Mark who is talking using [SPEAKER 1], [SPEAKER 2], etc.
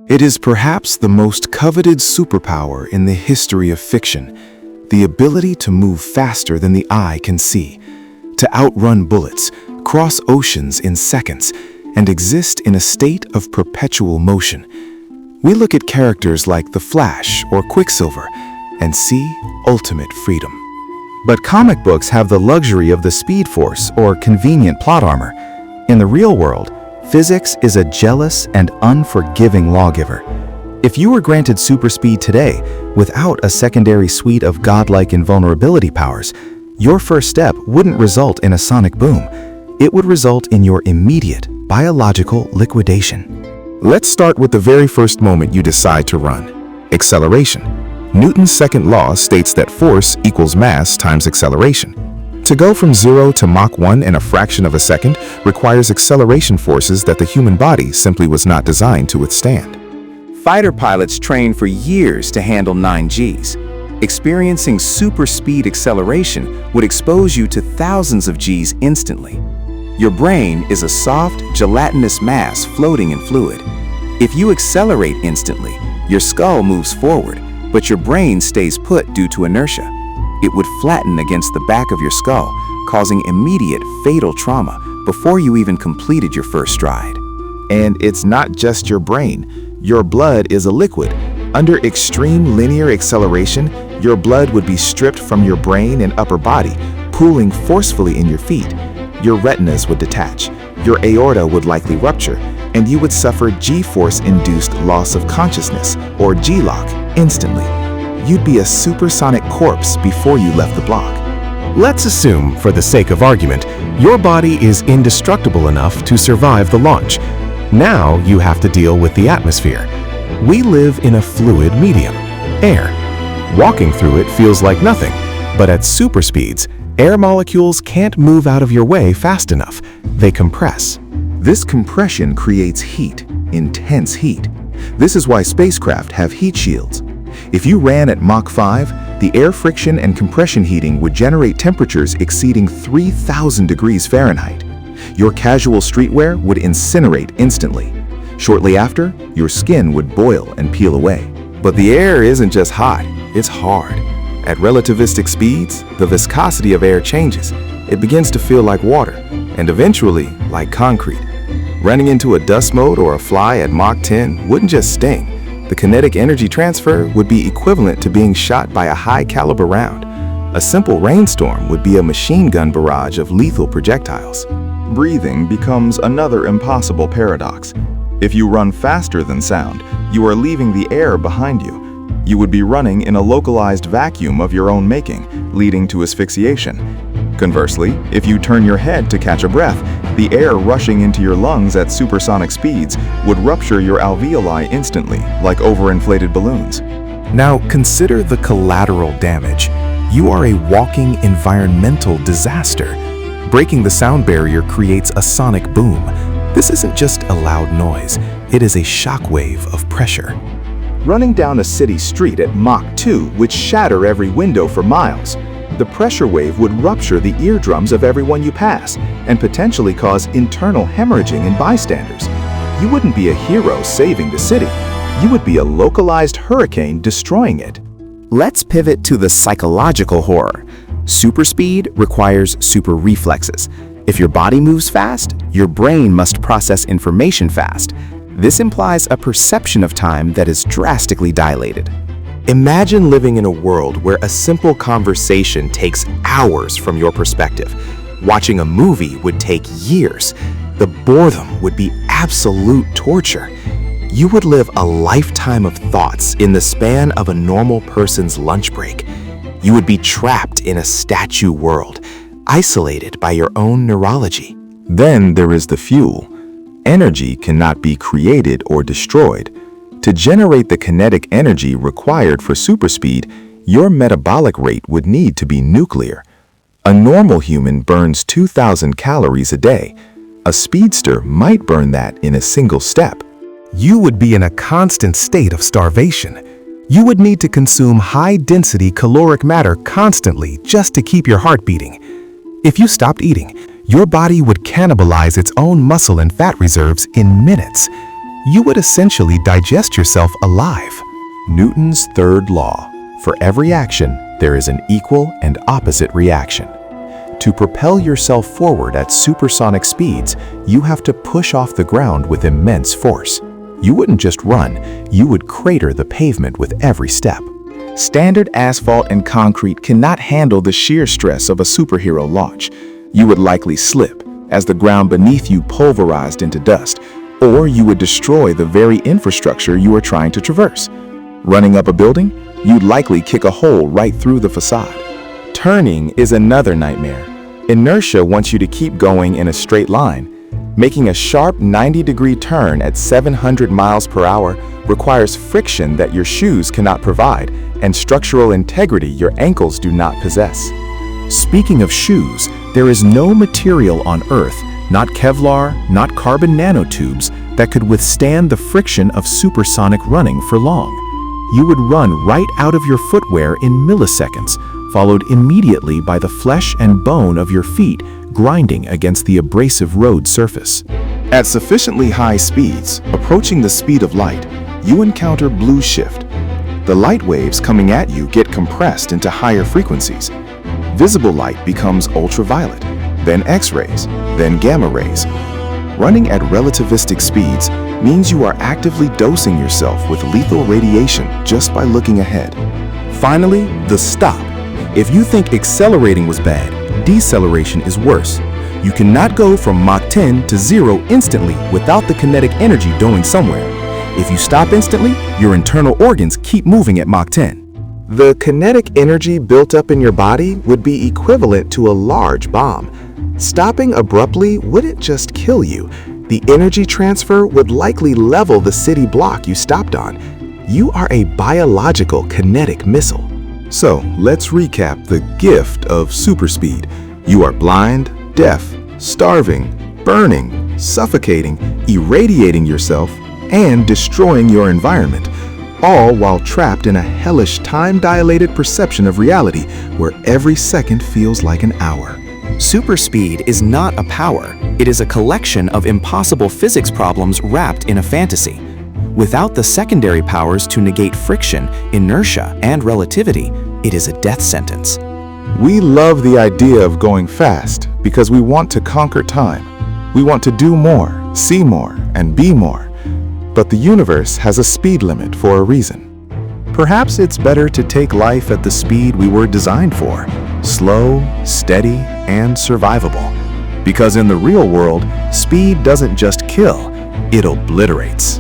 [SPEAKER 1] It is perhaps the most coveted superpower in the history of fiction, the ability to move faster than the eye can see, to outrun bullets, cross oceans in seconds, and exist in a state of perpetual motion. We look at characters like the Flash or Quicksilver and see ultimate freedom. But comic books have the luxury of the Speed Force or convenient plot armor. In the real world, physics is a jealous and unforgiving lawgiver. If you were granted super speed today without a secondary suite of godlike invulnerability powers, your first step wouldn't result in a sonic boom. It would result in your immediate biological liquidation. Let's start with the very first moment you decide to run: acceleration. Newton's second law states that force equals mass times acceleration. To go from 0 to Mach 1 in a fraction of a second requires acceleration forces that the human body simply was not designed to withstand.
[SPEAKER 2] Fighter pilots train for years to handle 9Gs. Experiencing super speed acceleration would expose you to thousands of Gs instantly. Your brain is a soft, gelatinous mass floating in fluid. If you accelerate instantly, your skull moves forward, but your brain stays put due to inertia. It would flatten against the back of your skull, causing immediate fatal trauma before you even completed your first stride.
[SPEAKER 1] And it's not just your brain. Your blood is a liquid. Under extreme linear acceleration, your blood would be stripped from your brain and upper body, pooling forcefully in your feet. Your retinas would detach, your aorta would likely rupture, and you would suffer G-force-induced loss of consciousness, or G-lock, instantly. You'd be a supersonic corpse before you left the block.
[SPEAKER 3] Let's assume, for the sake of argument, your body is indestructible enough to survive the launch. Now you have to deal with the atmosphere. We live in a fluid medium, air. Walking through it feels like nothing, but at super speeds, air molecules can't move out of your way fast enough. They compress.
[SPEAKER 1] This compression creates heat, intense heat. This is why spacecraft have heat shields. If you ran at Mach 5, the air friction and compression heating would generate temperatures exceeding 3,000 degrees Fahrenheit. Your casual streetwear would incinerate instantly. Shortly after, your skin would boil and peel away. But the air isn't just hot, it's hard. At relativistic speeds, the viscosity of air changes. It begins to feel like water, and eventually like concrete. Running into a dust mote or a fly at Mach 10 wouldn't just sting. The kinetic energy transfer would be equivalent to being shot by a high-caliber round. A simple rainstorm would be a machine gun barrage of lethal projectiles. Breathing becomes another impossible paradox. If you run faster than sound, you are leaving the air behind you. You would be running in a localized vacuum of your own making, leading to asphyxiation. Conversely, if you turn your head to catch a breath, the air rushing into your lungs at supersonic speeds would rupture your alveoli instantly, like overinflated balloons. Now consider the collateral damage. You are a walking environmental disaster. Breaking the sound barrier creates a sonic boom. This isn't just a loud noise, it is a shockwave of pressure. Running down a city street at Mach 2 would shatter every window for miles. The pressure wave would rupture the eardrums of everyone you pass and potentially cause internal hemorrhaging in bystanders. You wouldn't be a hero saving the city. You would be a localized hurricane destroying it.
[SPEAKER 2] Let's pivot to the psychological horror. Super speed requires super reflexes. If your body moves fast, your brain must process information fast. This implies a perception of time that is drastically dilated.
[SPEAKER 3] Imagine living in a world where a simple conversation takes hours from your perspective. Watching a movie would take years. The boredom would be absolute torture. You would live a lifetime of thoughts in the span of a normal person's lunch break. You would be trapped in a statue world, isolated by your own neurology.
[SPEAKER 1] Then there is the fuel. Energy cannot be created or destroyed. To generate the kinetic energy required for superspeed, your metabolic rate would need to be nuclear. A normal human burns 2,000 calories a day. A speedster might burn that in a single step.
[SPEAKER 3] You would be in a constant state of starvation. You would need to consume high-density caloric matter constantly just to keep your heart beating. If you stopped eating, your body would cannibalize its own muscle and fat reserves in minutes.
[SPEAKER 1] you would essentially digest yourself alive. Newton's third law. For every action, there is an equal and opposite reaction. To propel yourself forward at supersonic speeds, you have to push off the ground with immense force. You wouldn't just run, you would crater the pavement with every step.
[SPEAKER 2] Standard asphalt and concrete cannot handle the sheer stress of a superhero launch. You would likely slip, as the ground beneath you pulverized into dust, or you would destroy the very infrastructure you are trying to traverse. Running up a building, you'd likely kick a hole right through the facade.
[SPEAKER 3] Turning is another nightmare. Inertia wants you to keep going in a straight line. Making a sharp 90-degree turn at 700 miles per hour requires friction that your shoes cannot provide and structural integrity your ankles do not possess.
[SPEAKER 1] Speaking of shoes, there is no material on Earth, not Kevlar, not carbon nanotubes, that could withstand the friction of supersonic running for long. You would run right out of your footwear in milliseconds, followed immediately by the flesh and bone of your feet grinding against the abrasive road surface.
[SPEAKER 2] At sufficiently high speeds, approaching the speed of light, you encounter blue shift. The light waves coming at you get compressed into higher frequencies. Visible light becomes ultraviolet, then X-rays, then gamma rays. Running at relativistic speeds means you are actively dosing yourself with lethal radiation just by looking ahead.
[SPEAKER 1] Finally, the stop. If you think accelerating was bad, deceleration is worse. You cannot go from Mach 10 to 0 instantly without the kinetic energy going somewhere. If you stop instantly, your internal organs keep moving at Mach 10.
[SPEAKER 3] The kinetic energy built up in your body would be equivalent to a large bomb. Stopping abruptly wouldn't just kill you. The energy transfer would likely level the city block you stopped on. You are a biological kinetic missile.
[SPEAKER 1] So, let's recap the gift of superspeed. You are blind, deaf, starving, burning, suffocating, irradiating yourself, and destroying your environment, all while trapped in a hellish time-dilated perception of reality where every second feels like an hour.
[SPEAKER 4] Superspeed is not a power, it is a collection of impossible physics problems wrapped in a fantasy. Without the secondary powers to negate friction, inertia, and relativity, it is a death sentence.
[SPEAKER 1] We love the idea of going fast because we want to conquer time. We want to do more, see more, and be more. But the universe has a speed limit for a reason. Perhaps it's better to take life at the speed we were designed for, slow, steady, and survivable. Because in the real world, speed doesn't just kill, it obliterates.